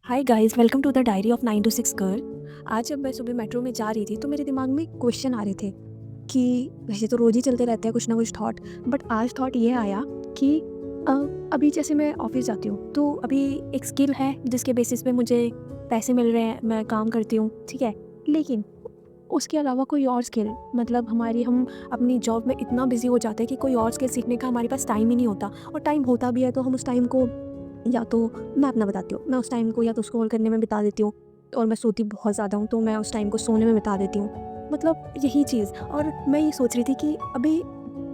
Hi guys, welcome to the diary of 9 to 6 girl. आज जब मैं सुबह मेट्रो में जा रही थी तो मेरे दिमाग में क्वेश्चन आ रहे थे कि वैसे तो रोज़ ही चलते रहते हैं कुछ ना कुछ थॉट, बट आज थॉट ये आया कि अ, अभी जैसे मैं ऑफिस जाती हूँ तो अभी एक स्किल है जिसके बेसिस पे मुझे पैसे मिल रहे हैं, मैं काम करती हूँ, ठीक है। लेकिन उसके अलावा कोई और स्किल, मतलब हम अपनी जॉब में इतना बिजी हो जाते हैं कि कोई और स्किल सीखने का हमारे पास टाइम ही नहीं होता, और टाइम होता भी है तो हम उस टाइम को या तो मैं अपना बताती हूँ, मैं उस टाइम को या तो स्क्रॉल करने में बिता देती हूँ, और मैं सोती बहुत ज़्यादा हूँ तो मैं उस टाइम को सोने में बिता देती हूँ। मतलब यही चीज़, और मैं ये सोच रही थी कि अभी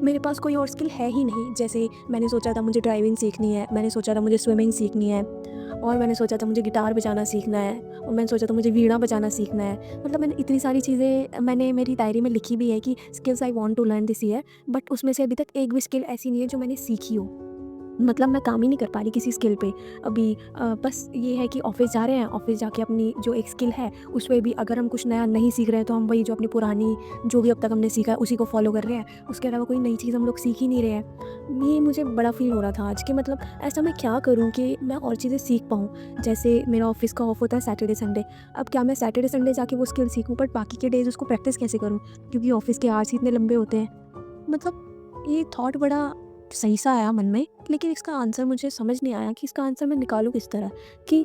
मेरे पास कोई और स्किल है ही नहीं। जैसे मैंने सोचा था मुझे ड्राइविंग सीखनी है, मैंने सोचा था मुझे स्विमिंग सीखनी है, और मैंने सोचा था मुझे गिटार बजाना सीखना है, और मैंने सोचा था मुझे वीणा बजाना सीखना है। मतलब मैंने इतनी सारी चीज़ें मैंने मेरी डायरी में लिखी भी है कि skills I want to learn this year, but उसमें से अभी तक एक भी स्किल ऐसी नहीं है जो मैंने सीखी हो। मतलब मैं काम ही नहीं कर पा रही किसी स्किल पे अभी। बस ये है कि ऑफिस जा रहे हैं, ऑफिस जाके अपनी जो एक स्किल है उस पे भी अगर हम कुछ नया नहीं सीख रहे हैं तो हम वही जो अपनी पुरानी जो भी अब तक हमने सीखा है उसी को फॉलो कर रहे हैं। उसके अलावा कोई नई चीज़ हम लोग सीख ही नहीं रहे हैं। ये मुझे बड़ा फील हो रहा था आज कि मतलब ऐसा मैं क्या करूँ कि मैं और चीज़ें सीख पाऊँ। जैसे मेरा ऑफिस का ऑफ होता है सैटरडे संडे, अब क्या मैं सैटरडे संडे जाके वो स्किल सीखूँ, बट बाकी के डेज उसको प्रैक्टिस कैसे करूँ क्योंकि ऑफिस के आवर्स ही इतने लंबे होते हैं। मतलब ये थॉट बड़ा सही सा आया मन में, लेकिन इसका आंसर मुझे समझ नहीं आया कि इसका आंसर मैं निकालूँ किस तरह। कि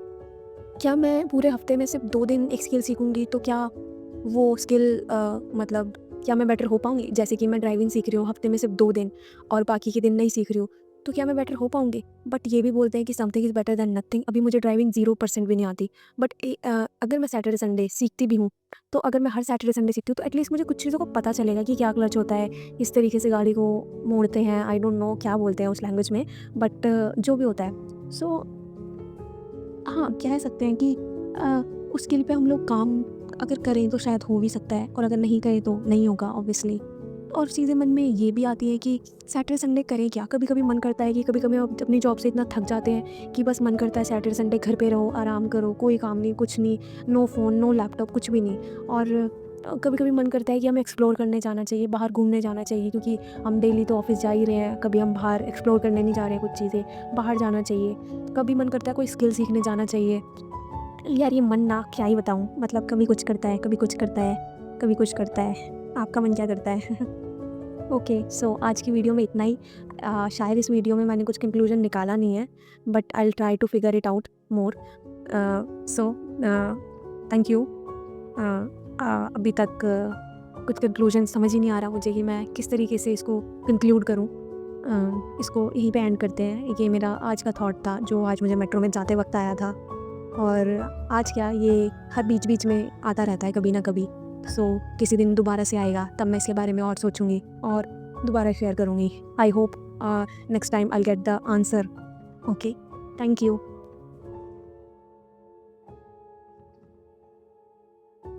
क्या मैं पूरे हफ्ते में सिर्फ 2 दिन एक स्किल सीखूंगी तो क्या वो स्किल मतलब क्या मैं बेटर हो पाऊंगी। जैसे कि मैं ड्राइविंग सीख रही हूँ हफ्ते में सिर्फ 2 दिन और बाकी के दिन नहीं सीख रही हूँ, तो क्या मैं बेटर हो पाऊंगी। बट ये भी बोलते हैं कि something is better than nothing. अभी मुझे ड्राइविंग 0% भी नहीं आती, बट अगर मैं सैटरडे संडे सीखती भी हूँ, तो अगर मैं हर सैटरडे संडे सीखती हूँ तो एटलीस्ट मुझे कुछ चीज़ों को पता चलेगा कि क्या क्लच होता है, इस तरीके से गाड़ी को मोड़ते हैं, आई डोंट नो क्या बोलते हैं उस लैंग्वेज में, बट जो भी होता है। सो हाँ, कह सकते हैं कि उस स्किल पे हम लोग काम अगर करें तो शायद हो भी सकता है, और अगर नहीं करें तो नहीं होगा ऑब्वियसली। और चीज़ें मन में ये भी आती है कि सैटरडे संडे करें क्या। कभी कभी मन करता है कि कभी कभी हम अपनी जॉब से इतना थक जाते हैं कि बस मन करता है सैटरडे संडे घर पे रहो, आराम करो, कोई काम नहीं, कुछ नहीं, नो फ़ोन, नो लैपटॉप, कुछ भी नहीं। और कभी कभी मन करता है कि हमें एक्सप्लोर करने जाना चाहिए, बाहर घूमने जाना चाहिए, क्योंकि हम डेली तो ऑफिस जा ही रहे हैं, कभी हम बाहर एक्सप्लोर करने नहीं जा रहे हैं, कुछ चीज़ें बाहर जाना चाहिए। कभी मन करता है कोई स्किल सीखने जाना चाहिए। यार ये मन ना क्या ही बताऊँ, मतलब कभी कुछ करता है, कभी कुछ करता है, कभी कुछ करता है। आपका मन क्या करता है? ओके, सो आज की वीडियो में इतना ही। शायद इस वीडियो में मैंने कुछ कंक्लूजन निकाला नहीं है, but I will try to figure it out more. So thank you. अभी तक कुछ कंक्लूजन समझ ही नहीं आ रहा मुझे कि मैं किस तरीके से इसको कंक्लूड करूँ। इसको यहीं पे एंड करते हैं। ये मेरा आज का थॉट था जो आज मुझे मेट्रो में जाते वक्त आया था, और आज क्या ये हर बीच बीच में आता रहता है कभी ना कभी। सो किसी दिन दोबारा से आएगा तब मैं इसके बारे में और सोचूंगी और दोबारा शेयर करूँगी। I hope next time I get the answer. Okay, thank you.